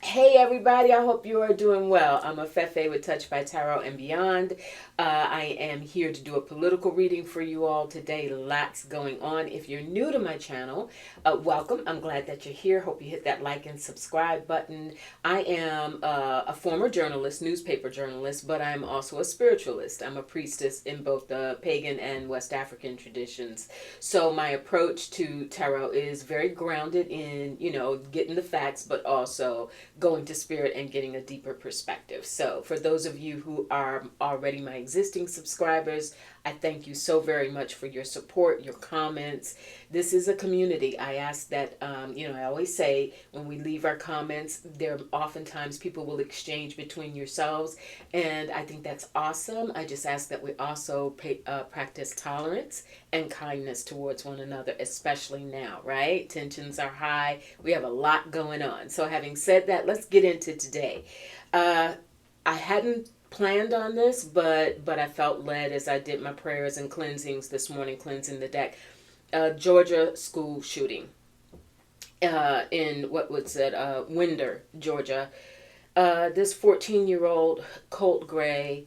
Hey everybody, I hope you are doing well. I'm Afefe with Touch by Tarot and Beyond. I am here to do a political reading for you all today. Lots going on. If you're new to my channel, welcome. I'm glad that you're here. Hope you hit that like and subscribe button. I am a former journalist, newspaper journalist, but I'm also a spiritualist. I'm a priestess in both the pagan and West African traditions. So my approach to tarot is very grounded in, getting the facts, but also going to spirit and getting a deeper perspective. So for those of you who are already my existing subscribers, I thank you so very much for your support, your comments. This is a community. I ask that, I always say when we leave our comments, there oftentimes people will exchange between yourselves. And I think that's awesome. I just ask that we also practice tolerance and kindness towards one another, especially now, right? Tensions are high. We have a lot going on. So having said that, let's get into today. I hadn't planned on this, but I felt led as I did my prayers and cleansings this morning, cleansing the deck. Georgia school shooting in what was it, Winder, Georgia. This 14-year-old Colt Gray.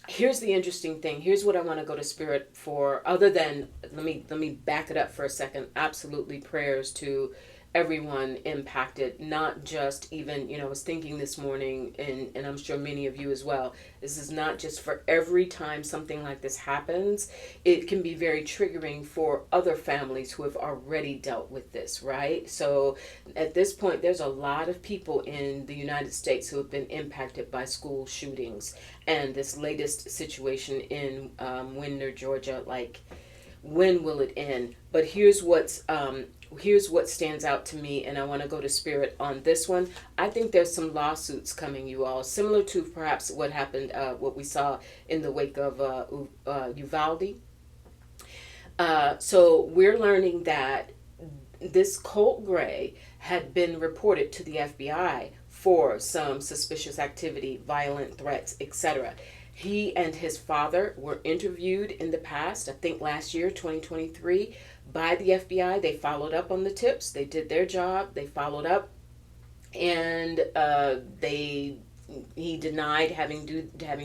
Here's the interesting thing. Here's what I want to go to spirit for. Other than let me back it up for a second. Absolutely prayers to everyone impacted, not just even, I was thinking this morning, and I'm sure many of you as well, this is not just for every time something like this happens. It can be very triggering for other families who have already dealt with this, right? So at this point, there's a lot of people in the United States who have been impacted by school shootings, and this latest situation in Winder, Georgia, like, when will it end? But here's what stands out to me, and I want to go to spirit on this one. I think there's some lawsuits coming, you all, similar to perhaps what happened, what we saw in the wake of Uvalde. So we're learning that this Colt Gray had been reported to the FBI for some suspicious activity, violent threats, etc. He and his father were interviewed in the past, I think last year, 2023, by the FBI. They followed up on the tips. They did their job. They followed up, and he denied having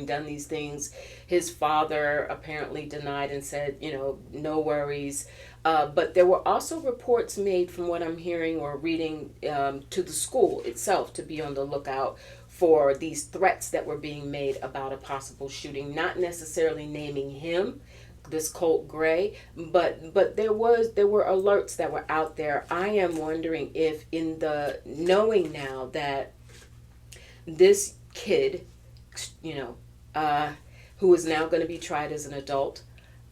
done these things. His father apparently denied and said, no worries. But there were also reports made, from what I'm hearing or reading, to the school itself to be on the lookout for these threats that were being made about a possible shooting, not necessarily naming him, this Colt Gray, but there were alerts that were out there. I am wondering if, in the knowing now that this kid, who is now going to be tried as an adult,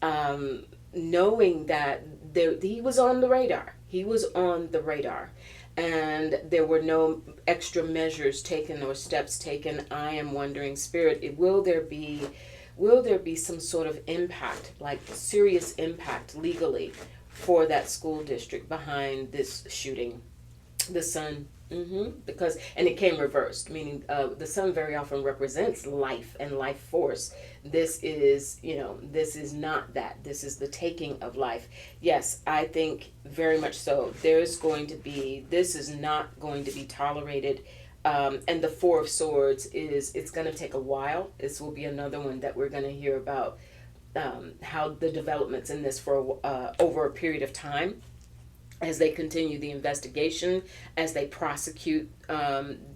knowing that he was on the radar. He was on the radar. And there were no extra measures taken or steps taken. I am wondering, Spirit, will there be some sort of impact, like serious impact legally, for that school district behind this shooting? The son, because, and it came reversed, meaning the sun very often represents life and life force. This is not that. This is the taking of life. Yes, I think very much so. This is not going to be tolerated. And the Four of Swords it's going to take a while. This will be another one that we're going to hear about, how the developments in this for over a period of time, as they continue the investigation, as they prosecute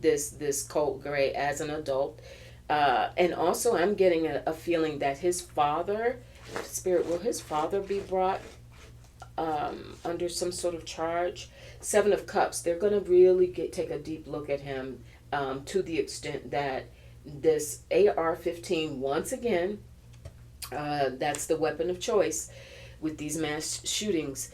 this Colt Gray as an adult. And also I'm getting a feeling that his father, Spirit, will his father be brought under some sort of charge? Seven of Cups, they're going to really take a deep look at him, to the extent that this AR-15, once again, that's the weapon of choice with these mass shootings.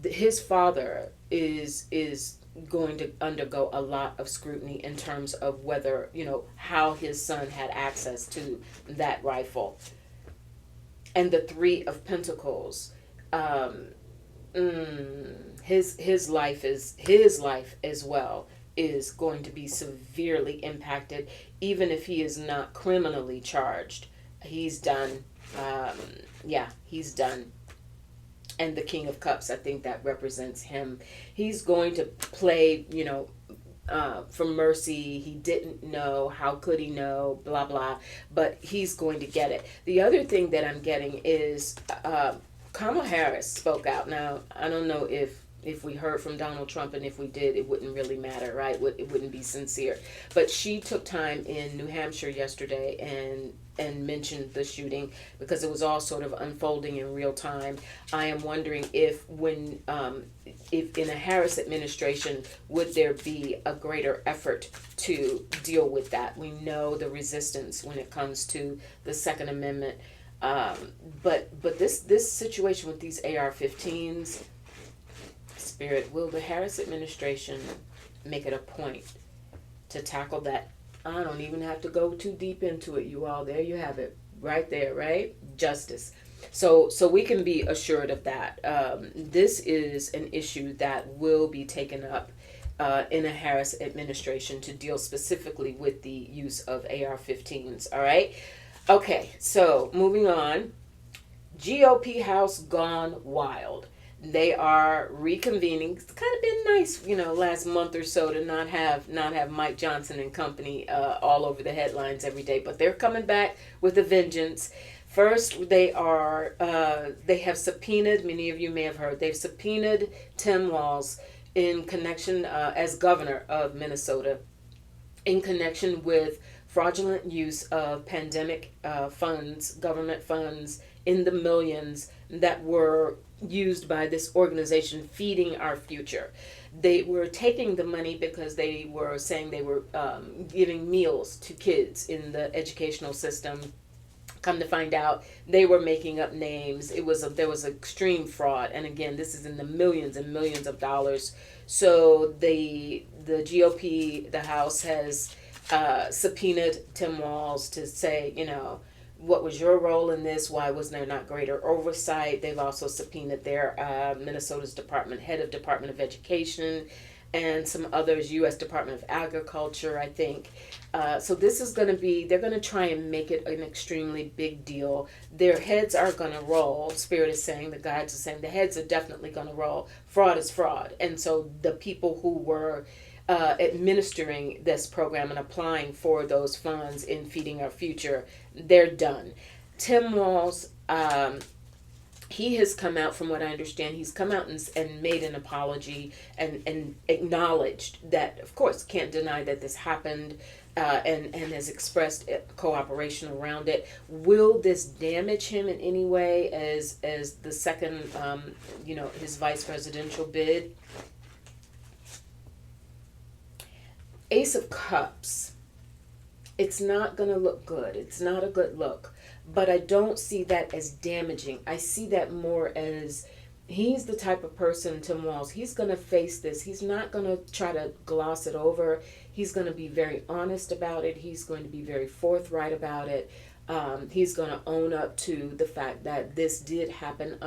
His father is going to undergo a lot of scrutiny in terms of whether, how his son had access to that rifle. And the Three of Pentacles, his life as well is going to be severely impacted, even if he is not criminally charged. He's done. He's done. And the King of Cups, I think that represents him. He's going to play, for mercy. He didn't know. How could he know? Blah, blah. But he's going to get it. The other thing that I'm getting is Kamala Harris spoke out. Now, I don't know if we heard from Donald Trump, and if we did, it wouldn't really matter, right? It wouldn't be sincere. But she took time in New Hampshire yesterday and mentioned the shooting because it was all sort of unfolding in real time. I am wondering if in a Harris administration, would there be a greater effort to deal with that? We know the resistance when it comes to the Second Amendment. But this situation with these AR-15s, Spirit, will the Harris administration make it a point to tackle that? I don't even have to go too deep into it, you all. There you have it, right there, right? Justice. So we can be assured of that. This is an issue that will be taken up in a Harris administration to deal specifically with the use of AR-15s. All right. Okay. So moving on. GOP House gone wild. They are reconvening. It's kind of been nice, last month or so to not have Mike Johnson and company all over the headlines every day. But they're coming back with a vengeance. First, they have subpoenaed. Many of you may have heard they've subpoenaed Tim Walz in connection as governor of Minnesota, in connection with fraudulent use of pandemic funds, government funds in the millions that were used by this organization, Feeding Our Future. They were taking the money because they were saying they were giving meals to kids in the educational system. Come to find out, they were making up names. There was extreme fraud, and again, this is in the millions and millions of dollars. So the GOP, the House, has subpoenaed Tim Walz to say, what was your role in this? Why was there not greater oversight? They've also subpoenaed their Minnesota's head of Department of Education, and some others, U.S. Department of Agriculture, I think. So this is going to be, they're going to try and make it an extremely big deal. Their heads are going to roll. Spirit is saying, the guides are saying, the heads are definitely going to roll. Fraud is fraud. And so the people who were administering this program and applying for those funds in Feeding Our Future, they're done. Tim Walz, he has come out, from what I understand, he's come out and made an apology and acknowledged that, of course, can't deny that this happened, and has expressed cooperation around it. Will this damage him in any way as the second, his vice presidential bid? Ace of Cups. It's not going to look good. It's not a good look. But I don't see that as damaging. I see that more as he's the type of person, Tim Walz, he's going to face this. He's not going to try to gloss it over. He's going to be very honest about it. He's going to be very forthright about it. He's going to own up to the fact that this did happen,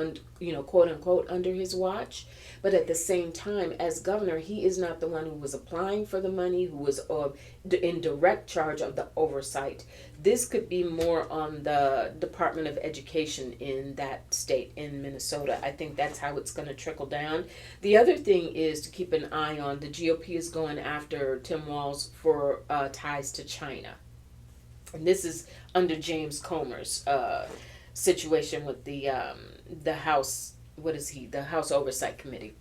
quote unquote, under his watch. But at the same time, as governor, he is not the one who was applying for the money, who was in direct charge of the oversight. This could be more on the Department of Education in that state, in Minnesota. I think that's how it's going to trickle down. The other thing is to keep an eye on, the GOP is going after Tim Walz for ties to China. And this is under James Comer's situation with the House. What is he? The House Oversight Committee.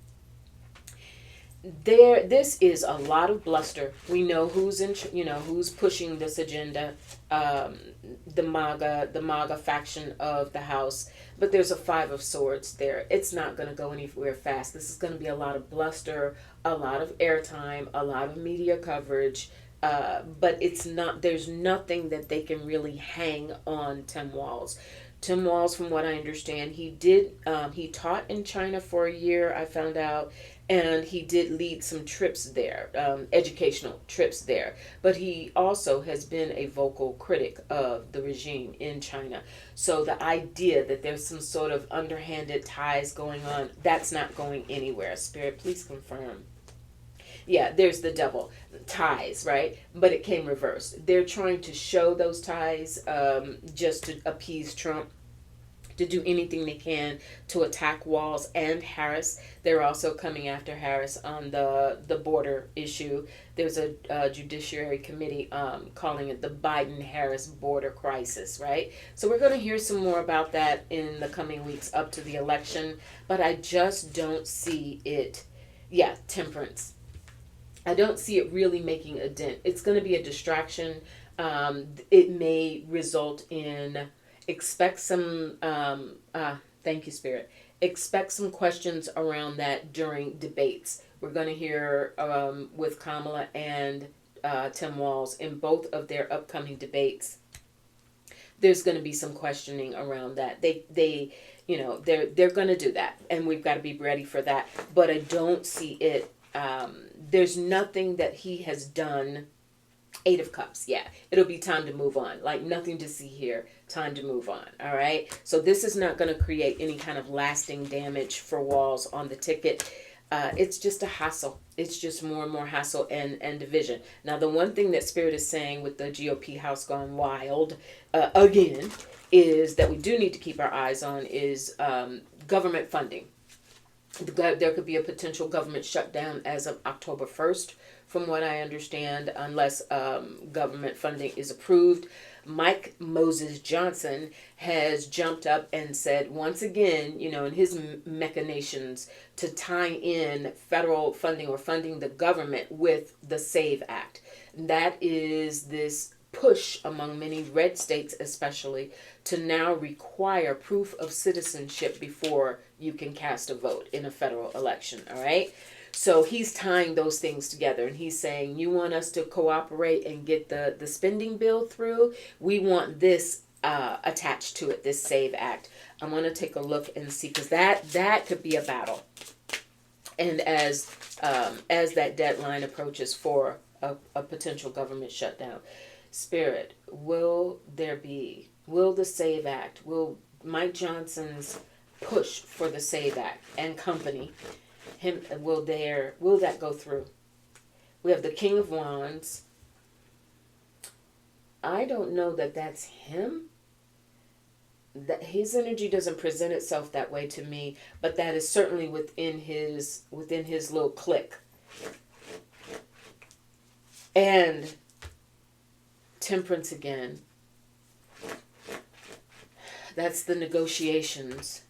This is a lot of bluster. We know who's who's pushing this agenda. The MAGA faction of the House. But there's a 5 of Swords there. It's not going to go anywhere fast. This is going to be a lot of bluster, a lot of airtime, a lot of media coverage. But it's not. There's nothing that they can really hang on Tim Walz. Tim Walz, from what I understand, he taught in China for a year, I found out, and he did lead some trips there, educational trips there. But he also has been a vocal critic of the regime in China. So the idea that there's some sort of underhanded ties going on, that's not going anywhere. Spirit, please confirm. Yeah, there's the devil. Ties, right? But it came reversed. They're trying to show those ties just to appease Trump. to do anything they can to attack Walz and Harris. They're also coming after Harris on the border issue. There's a Judiciary Committee calling it the Biden-Harris border crisis, right? So we're going to hear some more about that in the coming weeks up to the election, but I just don't see it. Yeah, temperance. I don't see it really making a dent. It's going to be a distraction. It may result in expect some thank you, Spirit, expect some questions around that during debates. We're going to hear with Kamala and Tim Walz in both of their upcoming debates. There's going to be some questioning around that. They you know, they're going to do that, and we've got to be ready for that. But I don't see it. There's nothing that he has done. Eight of Cups, yeah. It'll be time to move on. Like, nothing to see here. Time to move on, all right? So this is not going to create any kind of lasting damage for Walz on the ticket. It's just a hassle. It's just more and more hassle and division. Now, the one thing that Spirit is saying with the GOP House gone wild, again, is that we do need to keep our eyes on is government funding. There could be a potential government shutdown as of October 1st, from what I understand, unless government funding is approved. Mike Moses Johnson has jumped up and said, once again, you know, in his machinations to tie in federal funding or funding the government with the SAVE Act. That is this push among many red states especially to now require proof of citizenship before you can cast a vote in a federal election, all right? So he's tying those things together, and he's saying, you want us to cooperate and get the spending bill through? We want this attached to it, this SAVE Act. I'm going to take a look and see, because that could be a battle. And as that deadline approaches for a potential government shutdown, Spirit, will the SAVE Act, will Mike Johnson's push for the SAVE Act and company, will that go through? We have the King of Wands. I don't know that that's him. That his energy doesn't present itself that way to me, but that is certainly within his little clique. And Temperance again. That's the negotiations.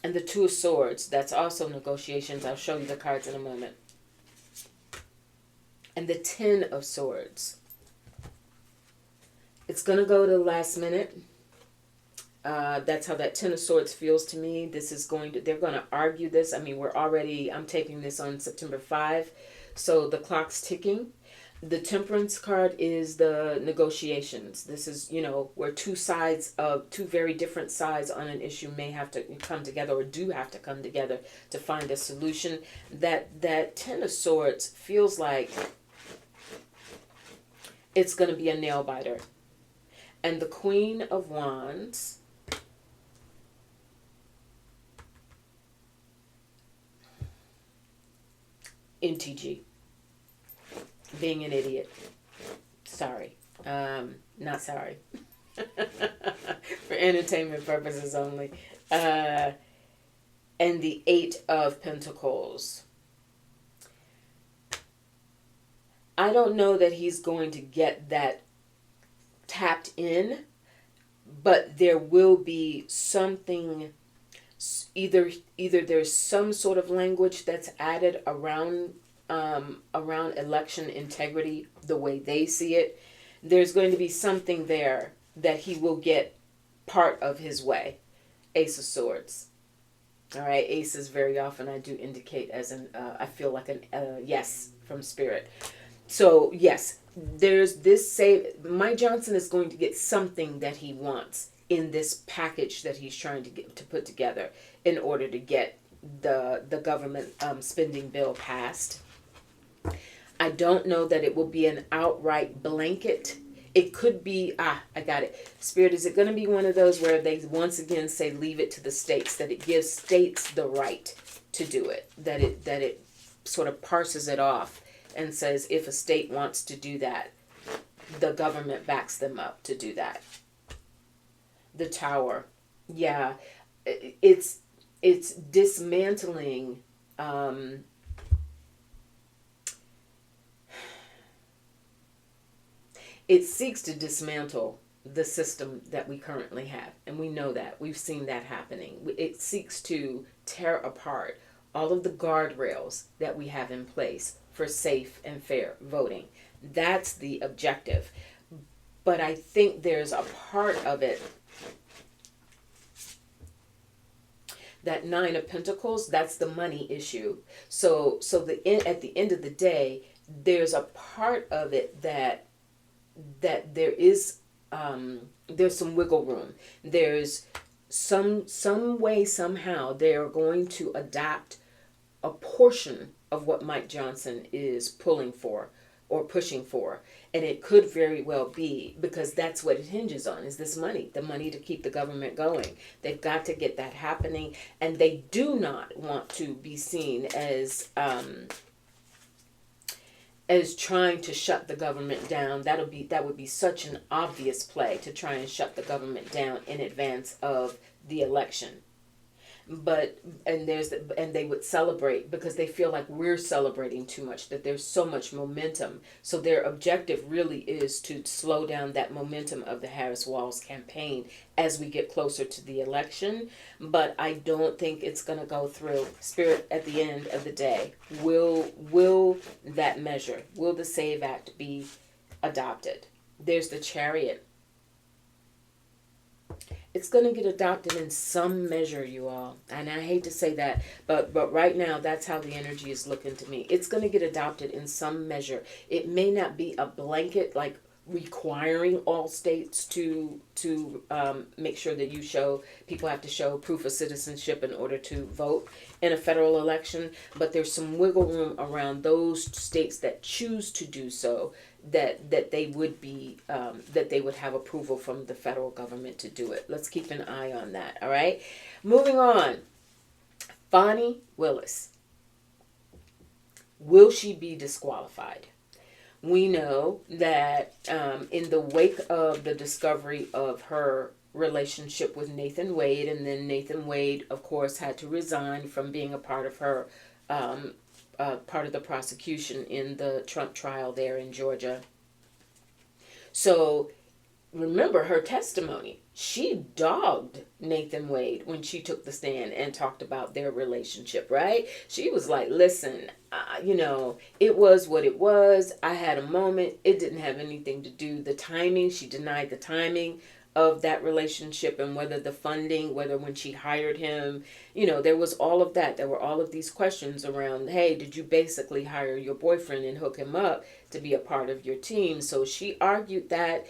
And the Two of Swords, that's also negotiations. I'll show you the cards in a moment. And the Ten of Swords. It's going to go to the last minute. That's how that Ten of Swords feels to me. They're going to argue this. I mean, I'm taping this on September 5. So the clock's ticking. The Temperance card is the negotiations. This is, where two very different sides on an issue may have to come together or do have to come together to find a solution. That Ten of Swords feels like it's going to be a nail biter. And the Queen of Wands, MTG. Being an idiot. Sorry. Not sorry. For entertainment purposes only. And the Eight of Pentacles. I don't know that he's going to get that tapped in, but there will be something, either there's some sort of language that's added around election integrity, the way they see it. There's going to be something there that he will get part of his way. Ace of Swords. All right, aces very often I do indicate as I feel like an yes from Spirit. So yes, there's this Mike Johnson is going to get something that he wants in this package that he's trying to put together in order to get the government spending bill passed. I don't know that it will be an outright blanket. It could be, I got it. Spirit, is it going to be one of those where they once again say leave it to the states, that it gives states the right to do it, that it sort of parses it off and says if a state wants to do that, the government backs them up to do that. The Tower. Yeah, it's dismantling. Um, it seeks to dismantle the system that we currently have, and we know that we've seen that happening. It seeks to tear apart all of the guardrails that we have in place for safe and fair voting. That's the objective. But I think there's a part of it, that Nine of Pentacles, that's the money issue. At the end of the day, there's a part of it that there is, there's some wiggle room. There's some way, somehow they are going to adapt a portion of what Mike Johnson is pulling for or pushing for. And it could very well be, because that's what it hinges on, is this money, the money to keep the government going. They've got to get that happening. And they do not want to be seen as trying to shut the government down. That would be such an obvious play, to try and shut the government down in advance of the election. And they would celebrate, because they feel like we're celebrating too much, that there's so much momentum. So their objective really is to slow down that momentum of the Harris-Walz campaign as we get closer to the election. But I don't think it's going to go through. Spirit, at the end of the day, will that measure, will the SAVE Act be adopted? There's the Chariot. It's going to get adopted in some measure, you all. And I hate to say that, but right now, that's how the energy is looking to me. It's going to get adopted in some measure. It may not be a blanket, like requiring all states to make sure that people have to show proof of citizenship in order to vote in a federal election. But there's some wiggle room around those states that choose to do so, that they would have approval from the federal government to do it. Let's keep an eye on that. All right, moving on. Fani Willis, will she be disqualified? We know that in the wake of the discovery of her relationship with Nathan Wade, and then Nathan Wade, of course, had to resign from being a part of her part of the prosecution in the Trump trial there in Georgia. So remember her testimony. She dogged Nathan Wade when she took the stand and talked about their relationship, right? She was like, listen, it was what it was. I had a moment. It didn't have anything to do. The timing, she denied the timing of that relationship, and whether the funding, whether when she hired him, there was all of that. There were all of these questions around, hey, did you basically hire your boyfriend and hook him up to be a part of your team? So she argued that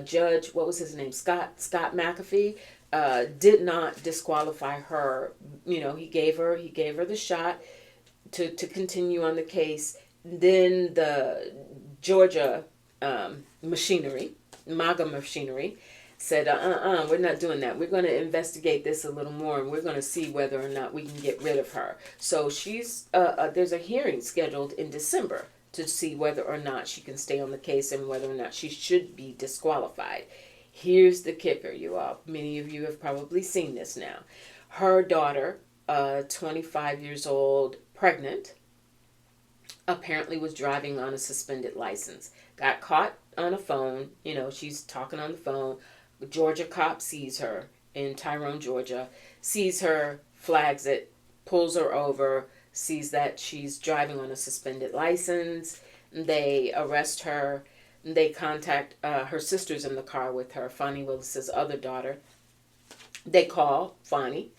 Judge, what was his name? Scott McAfee, did not disqualify her. He gave her the shot to continue on the case. Then the Georgia MAGA machinery, said, we're not doing that. We're going to investigate this a little more, and we're going to see whether or not we can get rid of her. So she's there's a hearing scheduled in December to see whether or not she can stay on the case and whether or not she should be disqualified. Here's the kicker, you all. Many of you have probably seen this now. Her daughter, 25 years old, pregnant, apparently was driving on a suspended license. Got caught on a phone. She's talking on the phone. Georgia cop sees her in Tyrone, Georgia, sees her, flags it, pulls her over, sees that she's driving on a suspended license. They arrest her. They contact her sister's in the car with her, Fani Willis's other daughter. They call Fani.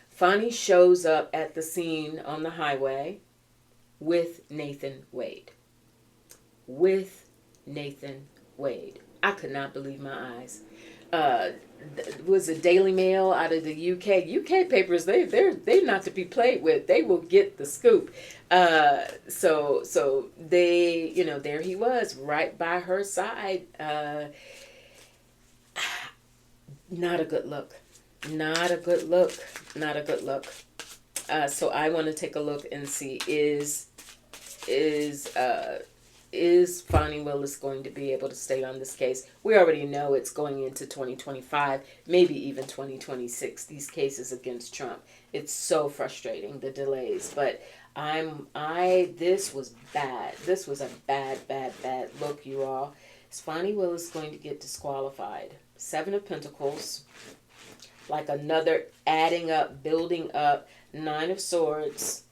Fani shows up at the scene on the highway with Nathan Wade. I could not believe my eyes. Was a Daily Mail out of the UK. UK papers, they're not to be played with. They will get the scoop. So they, there he was right by her side. Not a good look. So I want to take a look and see, is is Fani Willis going to be able to stay on this case? We already know it's going into 2025, maybe even 2026, these cases against Trump. It's so frustrating, the delays. But this was bad. This was a bad, bad, bad look, you all. Is Fani Willis going to get disqualified? Seven of Pentacles, like another adding up, building up. Nine of Swords,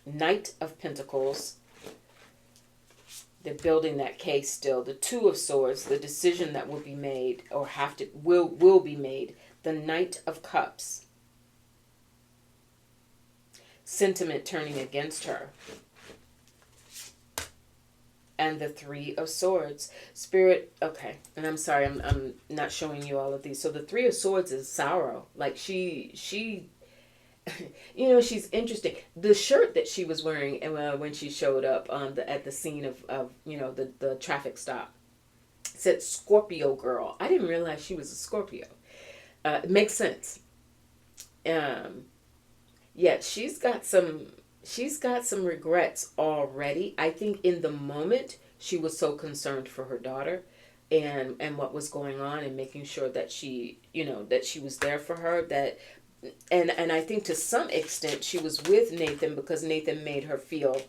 Knight of Pentacles. They're building that case still. The Two of Swords, the decision that will be made or will be made. The Knight of Cups. Sentiment turning against her. And the Three of Swords. Spirit, okay. And I'm sorry, I'm not showing you all of these. So the Three of Swords is sorrow. Like she you know, she's interesting. The shirt that she was wearing when she showed up at the scene of you know, the traffic stop said Scorpio girl. I didn't realize she was a Scorpio. It makes sense. Yeah, she's got some regrets already. I think in the moment she was so concerned for her daughter and what was going on and making sure that she, you know, that she was there for her, that and I think to some extent she was with Nathan because Nathan made her feel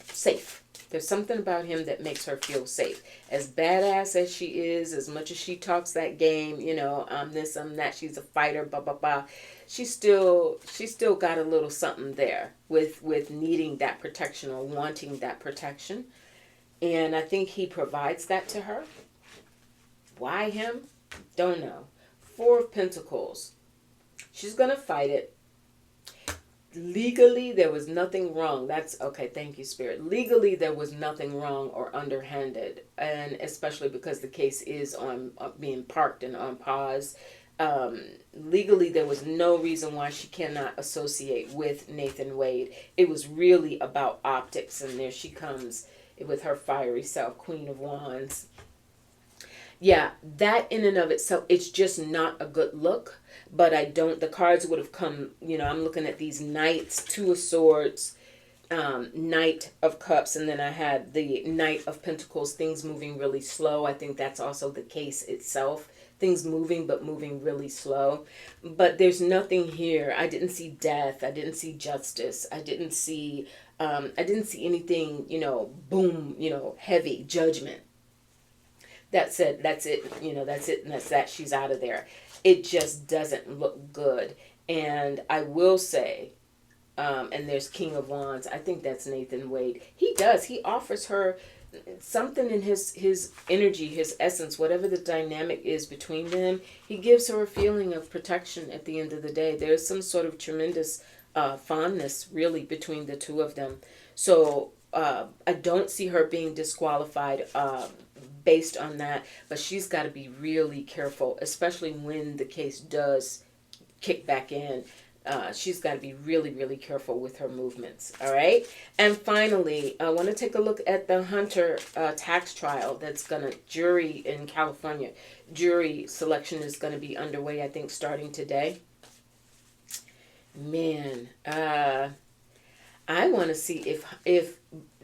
safe. There's something about him that makes her feel safe. As badass as she is, as much as she talks that game, you know, I'm this, I'm that, she's a fighter, blah, blah, blah. She still got a little something there with needing that protection or wanting that protection. And I think he provides that to her. Why him? Don't know. Four of Pentacles. She's going to fight it. Legally, there was nothing wrong. That's okay. Thank you, Spirit. Legally, there was nothing wrong or underhanded. And especially because the case is on being parked and on pause. Legally, there was no reason why she cannot associate with Nathan Wade. It was really about optics. And there she comes with her fiery self, Queen of Wands. Yeah, that in and of itself, it's just not a good look. But the cards would have come, you know, I'm looking at these Knights, Two of Swords, Knight of Cups, and then I had the Knight of Pentacles, things moving really slow. I think that's also the case itself. Things moving, but moving really slow. But there's nothing here. I didn't see death. I didn't see justice. I didn't see anything, you know, boom, you know, heavy judgment. That's it, you know, that's it, and that's that, she's out of there. It just doesn't look good. And I will say, and there's King of Wands, I think that's Nathan Wade. He offers her something in his energy, his essence, whatever the dynamic is between them. He gives her a feeling of protection at the end of the day. There's some sort of tremendous fondness, really, between the two of them. So I don't see her being disqualified based on that, but she's got to be really careful, especially when the case does kick back in. She's got to be really, really careful with her movements. All right. And finally, I want to take a look at the Hunter tax trial that's jury in California. Jury selection is going to be underway, I think, starting today. Man, I want to see if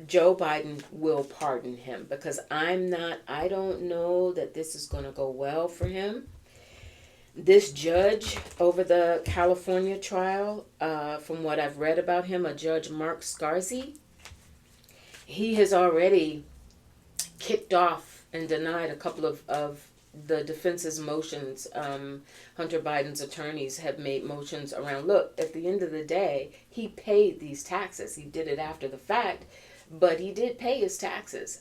Joe Biden will pardon him, because I don't know that this is going to go well for him. This judge over the California trial, from what I've read about him, a Judge Mark Scarsy, he has already kicked off and denied a couple of the defense's motions. Hunter Biden's attorneys have made motions around, look, at the end of the day, he paid these taxes. He did it after the fact, but he did pay his taxes.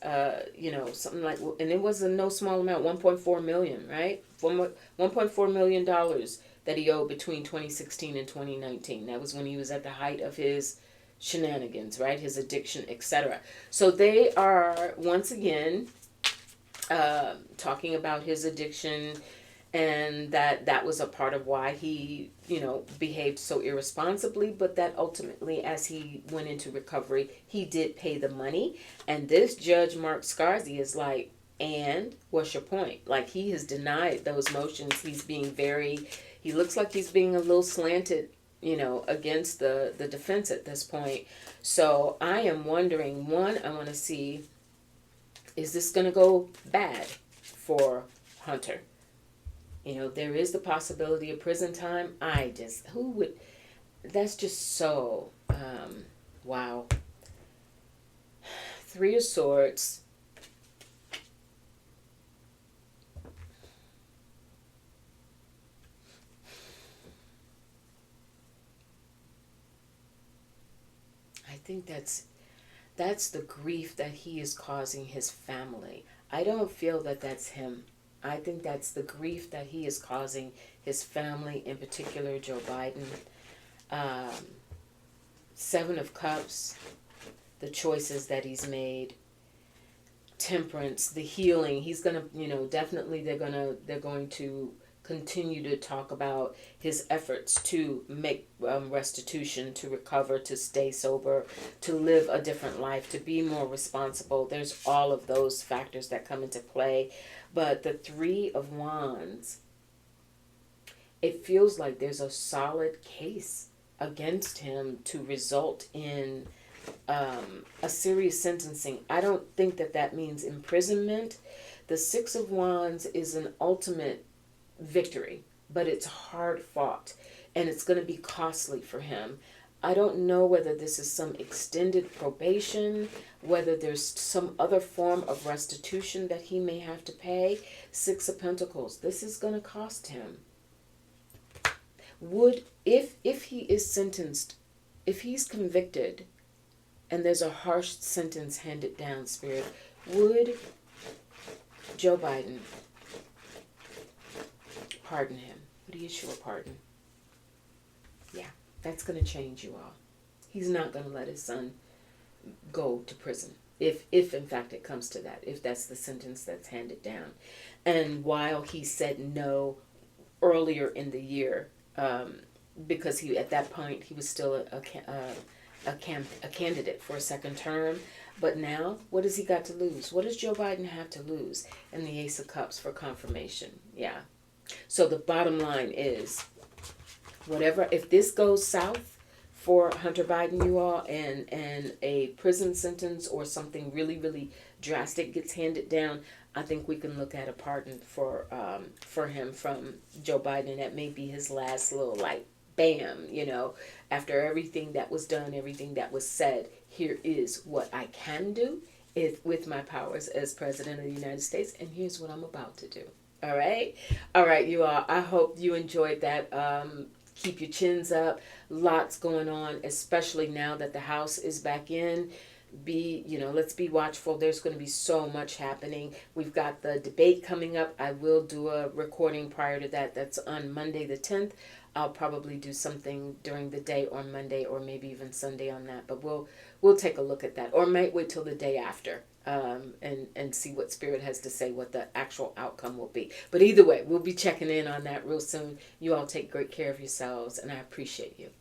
You know, something like, and it was a no small amount, $1.4 million, right? $1.4 million that he owed between 2016 and 2019. That was when he was at the height of his shenanigans, right? His addiction, etc. So they are once again talking about his addiction, and that was a part of why he, you know, behaved so irresponsibly, but that ultimately, as he went into recovery, he did pay the money. And this Judge Mark Scarsy is like, and what's your point? Like, he has denied those motions. He looks like he's being a little slanted against the defense at this point. So I am wondering, one, I want to see, is this going to go bad for Hunter? There is the possibility of prison time. Who would, that's just so, wow. Three of Swords. I think that's the grief that he is causing his family. I don't feel that that's him. I think that's the grief that he is causing his family, in particular Joe Biden. Um, Seven of Cups, the choices that he's made, temperance, the healing. He's gonna, definitely they're going to continue to talk about his efforts to make restitution, to recover, to stay sober, to live a different life, to be more responsible. There's all of those factors that come into play. But the Three of Wands, it feels like there's a solid case against him to result in a serious sentencing. I don't think that means imprisonment. The Six of Wands is an ultimate victory, but it's hard fought and it's going to be costly for him. I don't know whether this is some extended probation, whether there's some other form of restitution that he may have to pay. Six of Pentacles, this is going to cost him. If he is sentenced, if he's convicted and there's a harsh sentence handed down, Spirit, would Joe Biden pardon him? Would he issue a pardon? Yeah, that's going to change you all. He's not going to let his son go to prison. If in fact it comes to that, if that's the sentence that's handed down. And while he said no earlier in the year, because at that point he was still a candidate for a second term. But now, what has he got to lose? What does Joe Biden have to lose? And the Ace of Cups for confirmation. Yeah. So the bottom line is, if this goes south for Hunter Biden, you all, and a prison sentence or something really, really drastic gets handed down, I think we can look at a pardon for him from Joe Biden. That may be his last little, bam, after everything that was done, everything that was said, here is what I can do with my powers as President of the United States, and here's what I'm about to do. All right, you all. I hope you enjoyed that. Keep your chins up. Lots going on, especially now that the House is back in. Let's be watchful. There's going to be so much happening. We've got the debate coming up. I will do a recording prior to that. That's on Monday the 10th. I'll probably do something during the day or Monday or maybe even Sunday on that. But we'll take a look at that, or might wait till the day after. And see what Spirit has to say, what the actual outcome will be. But either way, we'll be checking in on that real soon. You all take great care of yourselves, and I appreciate you.